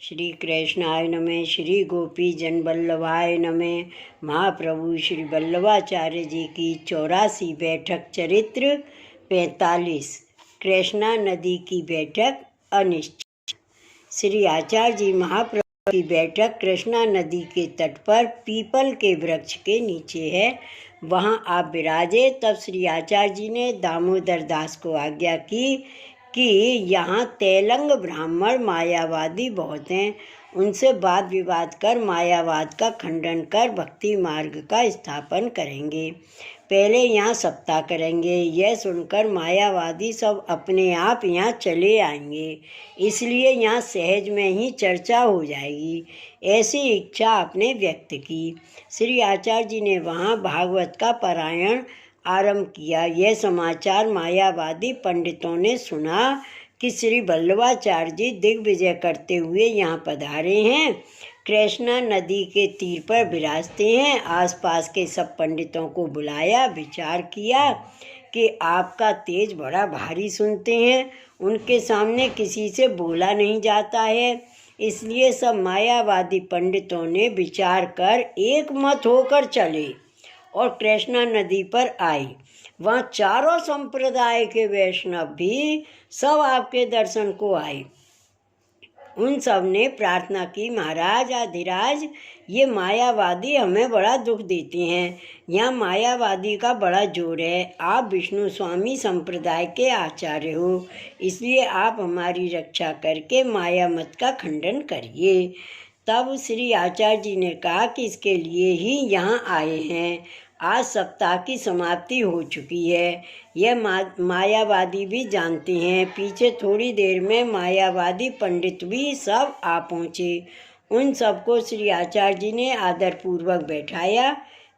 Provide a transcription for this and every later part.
श्री कृष्णाय नमः। श्री गोपी जन वल्लभाय नमः। महाप्रभु श्री वल्लभाचार्य जी की 84 बैठक। चरित्र 45। कृष्णा नदी की बैठक अनिश्चित। श्री आचार्य जी महाप्रभु की बैठक कृष्णा नदी के तट पर पीपल के वृक्ष के नीचे है। वहाँ आप विराजे। तब श्री आचार्य जी ने दामोदर दास को आज्ञा की कि यहाँ तेलंग ब्राह्मण मायावादी बहुत हैं, उनसे वाद विवाद कर मायावाद का खंडन कर भक्ति मार्ग का स्थापन करेंगे। पहले यहाँ सप्ताह करेंगे। यह सुनकर मायावादी सब अपने आप यहाँ चले आएंगे, इसलिए यहाँ सहज में ही चर्चा हो जाएगी। ऐसी इच्छा आपने व्यक्त की। श्री आचार्य जी ने वहाँ भागवत का पारायण आरंभ किया। यह समाचार मायावादी पंडितों ने सुना कि श्री वल्लभाचार्य जी दिग्विजय करते हुए यहाँ पधारे हैं, कृष्णा नदी के तीर पर विराजते हैं। आसपास के सब पंडितों को बुलाया, विचार किया कि आपका तेज बड़ा भारी सुनते हैं, उनके सामने किसी से बोला नहीं जाता है। इसलिए सब मायावादी पंडितों ने विचार कर एक मत होकर चले और कृष्णा नदी पर आए। वहाँ चारों संप्रदाय के वैष्णव भी सब आपके दर्शन को आए। उन सब ने प्रार्थना की, महाराज अधिराज, ये मायावादी हमें बड़ा दुख देते हैं। यहाँ मायावादी का बड़ा जोर है। आप विष्णु स्वामी संप्रदाय के आचार्य हो, इसलिए आप हमारी रक्षा करके माया मत का खंडन करिए। तब श्री आचार्य जी ने कहा कि इसके लिए ही यहाँ आए हैं। आज सप्ताह की समाप्ति हो चुकी है, यह मायावादी भी जानते हैं। पीछे थोड़ी देर में मायावादी पंडित भी सब आ पहुँचे। उन सबको श्री आचार्य जी ने आदरपूर्वक बैठाया।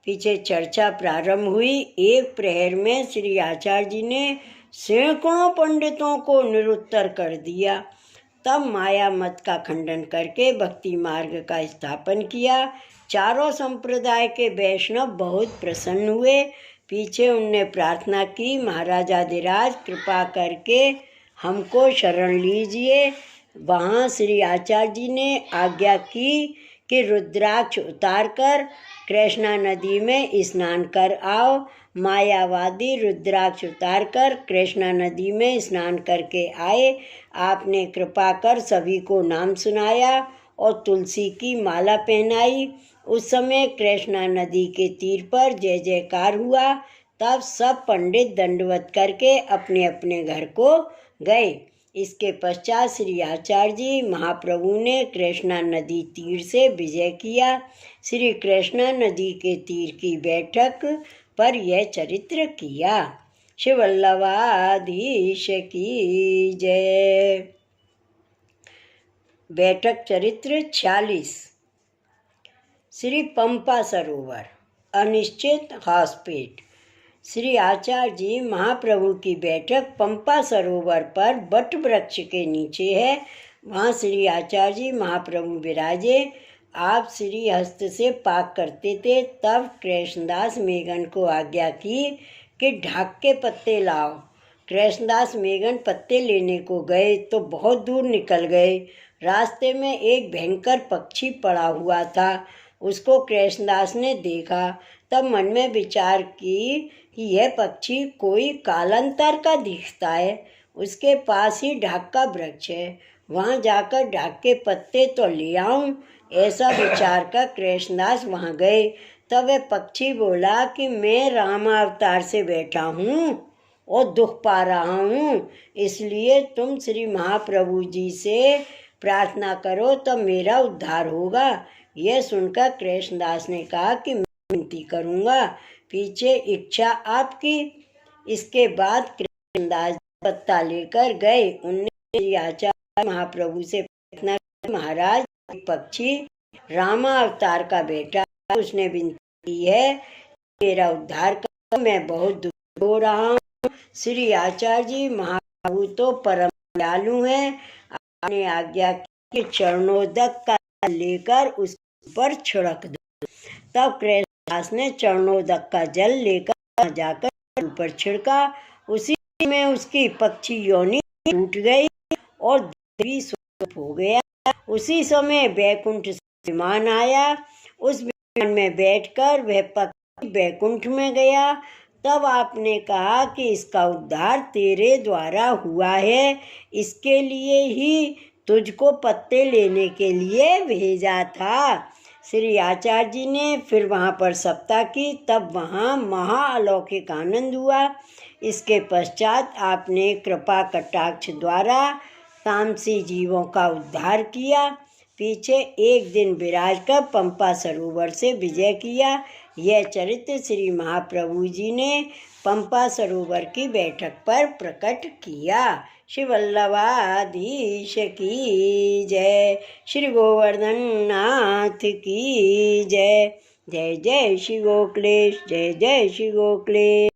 पीछे चर्चा प्रारंभ हुई। एक प्रहर में श्री आचार्य जी ने सैकड़ों पंडितों को निरुत्तर कर दिया। तब माया मत का खंडन करके भक्ति मार्ग का स्थापन किया। चारों संप्रदाय के वैष्णव बहुत प्रसन्न हुए। पीछे उनने प्रार्थना की, महाराजाधिराज कृपा करके हमको शरण लीजिए। वहाँ श्री आचार्य जी ने आज्ञा की कि रुद्राक्ष उतारकर कृष्णा नदी में स्नान कर आओ। मायावादी रुद्राक्ष उतारकर कृष्णा नदी में स्नान करके आए। आपने कृपा कर सभी को नाम सुनाया और तुलसी की माला पहनाई। उस समय कृष्णा नदी के तीर पर जय जयकार हुआ। तब सब पंडित दंडवत करके अपने अपने घर को गए। इसके पश्चात श्री आचार्य जी महाप्रभु ने कृष्णा नदी तीर से विजय किया। श्री कृष्णा नदी के तीर की बैठक पर यह चरित्र किया। श्री वल्लभाधीश की जय। बैठक चरित्र 46। श्री पंपा सरोवर अनिश्चित घासपेट। श्री आचार्य जी महाप्रभु की बैठक पंपा सरोवर पर बट वृक्ष के नीचे है। वहाँ श्री आचार्य जी महाप्रभु विराजे। आप श्री हस्त से पाक करते थे। तब कृष्णदास मेघन को आज्ञा की कि ढाक के पत्ते लाओ। कृष्णदास मेघन पत्ते लेने को गए तो बहुत दूर निकल गए। रास्ते में एक भयंकर पक्षी पड़ा हुआ था, उसको कृष्णदास ने देखा। तब मन में विचार की कि यह पक्षी कोई कालांतर का दिखता है। उसके पास ही ढाक का वृक्ष है, वहाँ जाकर ढाक के पत्ते तो ले आऊँ। ऐसा विचार कर कृष्णदास वहाँ गए। तब वह पक्षी बोला कि मैं रामावतार से बैठा हूँ और दुख पा रहा हूँ, इसलिए तुम श्री महाप्रभु जी से प्रार्थना करो तो मेरा उद्धार होगा। यह सुनकर कृष्णदास ने कहा कि मैं विनती करूँगा, पीछे इच्छा आपकी। इसके बाद कृष्णदास पत्ता लेकर गए। उनने श्री आचार्य महाप्रभु से प्रार्थना की, महाराज एक पक्षी रामा अवतार का बेटा, उसने विनती की है मेरा उद्धार कर, मैं बहुत दुखी हो रहा हूँ। श्री आचार्य जी महाप्रभु तो परम दयालु हैं। आपने आज्ञा की चरणोदक का लेकर उस पर छिड़क दो। तब कृष्णदास ने चरणोदक का जल लेकर जाकर ऊपर छिड़का। उसी में उसकी पक्षी योनि टूट गई और देवी स्वरूप हो गया। उसी समय बैकुंठ से विमान आया। उस विमान में बैठकर वह पक्षी बैकुंठ में गया। तब आपने कहा कि इसका उद्धार तेरे द्वारा हुआ है, इसके लिए ही तुझको पत्ते लेने के लिए भेजा था। श्री आचार्य जी ने फिर वहाँ पर सप्ताह की, तब वहाँ महाअलौकिक आनंद हुआ। इसके पश्चात आपने कृपा कटाक्ष द्वारा तामसी जीवों का उद्धार किया। पीछे एक दिन विराज कर पंपा सरोवर से विजय किया। यह चरित्र श्री महाप्रभु जी ने पंपा सरोवर की बैठक पर प्रकट किया। श्री वल्लभाधीश की जय। श्री गोवर्धन नाथ की जय। जय जय श्री गोखलेश, जय जय श्री गोखलेश।